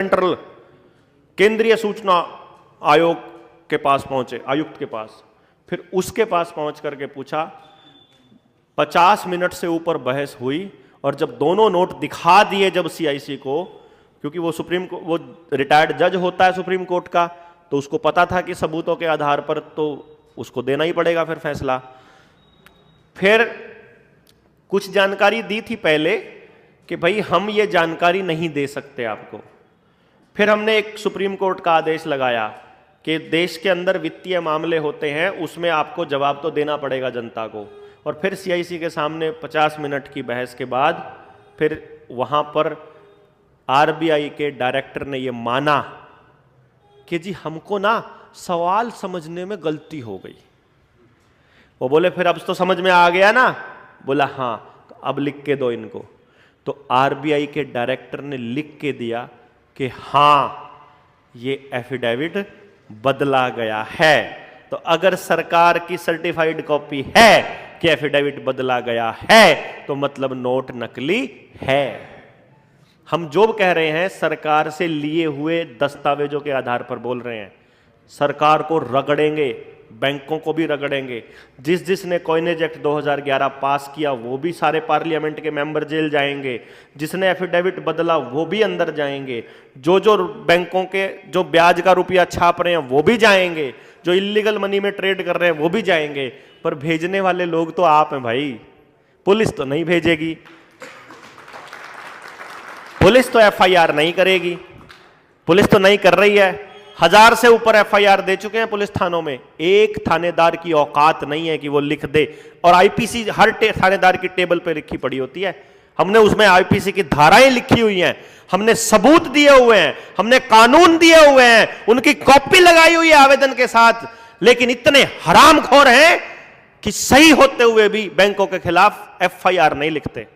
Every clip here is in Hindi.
सेंट्रल केंद्रीय सूचना आयोग के पास पहुंचे, आयुक्त के पास। फिर उसके पास पहुंच करके पूछा, 50 मिनट से ऊपर बहस हुई और जब दोनों नोट दिखा दिए जब सीआईसी को, क्योंकि वो रिटायर्ड जज होता है सुप्रीम कोर्ट का, तो उसको पता था कि सबूतों के आधार पर तो उसको देना ही पड़ेगा फिर फैसला। फिर कुछ जानकारी दी थी पहले कि भाई हम ये जानकारी नहीं दे सकते आपको। फिर हमने एक सुप्रीम कोर्ट का आदेश लगाया कि देश के अंदर वित्तीय मामले होते हैं, उसमें आपको जवाब तो देना पड़ेगा जनता को। और फिर सीआईसी के सामने 50 मिनट की बहस के बाद फिर वहां पर आरबीआई के डायरेक्टर ने यह माना कि जी हमको ना सवाल समझने में गलती हो गई। वो बोले फिर अब तो समझ में आ गया ना? बोला हाँ, तो अब लिख के दो इनको। तो आरबीआई के डायरेक्टर ने लिख के दिया कि हाँ ये एफिडेविट बदला गया है। तो अगर सरकार की सर्टिफाइड कॉपी है कि एफिडेविट बदला गया है तो मतलब नोट नकली है। हम जो कह रहे हैं सरकार से लिए हुए दस्तावेजों के आधार पर बोल रहे हैं। सरकार को रगड़ेंगे, बैंकों को भी रगड़ेंगे। जिसने कॉइनेज एक्ट 2011 पास किया वो भी सारे पार्लियामेंट के मेंबर जेल जाएंगे। जिसने एफिडेविट बदला वो भी अंदर जाएंगे। जो बैंकों के जो ब्याज का रुपया छाप रहे हैं वो भी जाएंगे। जो इलीगल मनी में ट्रेड कर रहे हैं वो भी जाएंगे। पर भेजने वाले लोग तो आप हैं भाई। पुलिस तो नहीं भेजेगी, पुलिस तो एफआईआर नहीं करेगी, पुलिस तो नहीं कर रही है। 1000 से ऊपर एफआईआर दे चुके हैं पुलिस थानों में। एक थानेदार की औकात नहीं है कि वो लिख दे। और आईपीसी हर थानेदार की टेबल पे लिखी पड़ी होती है। हमने उसमें आईपीसी की धाराएं लिखी हुई हैं, हमने सबूत दिए हुए हैं, हमने कानून दिए हुए हैं, उनकी कॉपी लगाई हुई है आवेदन के साथ। लेकिन इतने हरामखोर हैं कि सही होते हुए भी बैंकों के खिलाफ एफआईआर नहीं लिखते।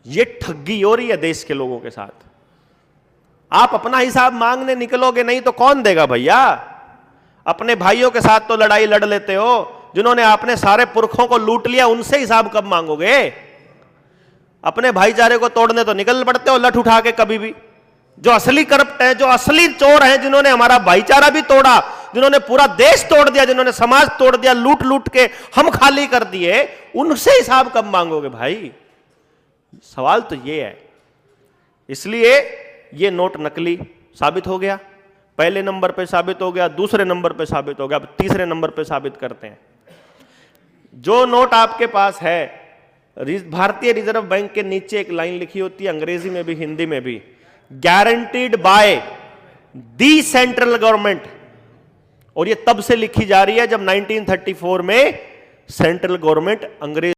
ये ठगी हो रही है देश के लोगों के साथ। आप अपना हिसाब मांगने निकलोगे नहीं तो कौन देगा भैया? अपने भाइयों के साथ तो लड़ाई लड़ लेते हो, जिन्होंने आपने सारे पुरखों को लूट लिया उनसे हिसाब कब मांगोगे? अपने भाईचारे को तोड़ने तो निकल पड़ते हो लठ उठा के कभी भी। जो असली करप्ट है, जो असली चोर हैं, जिन्होंने हमारा भाईचारा भी तोड़ा, जिन्होंने पूरा देश तोड़ दिया, जिन्होंने समाज तोड़ दिया, लूट लूट के हम खाली कर दिए, उनसे हिसाब कब मांगोगे भाई? सवाल तो ये है। इसलिए ये नोट नकली साबित हो गया। पहले नंबर पे साबित हो गया, दूसरे नंबर पे साबित हो गया, अब तीसरे नंबर पे साबित करते हैं। जो नोट आपके पास है, भारतीय रिजर्व बैंक के नीचे एक लाइन लिखी होती है, अंग्रेजी में भी हिंदी में भी, guaranteed by the central government. और ये तब से लिखी जा रही है जब 1934 में सेंट्रल गवर्नमेंट अंग्रेज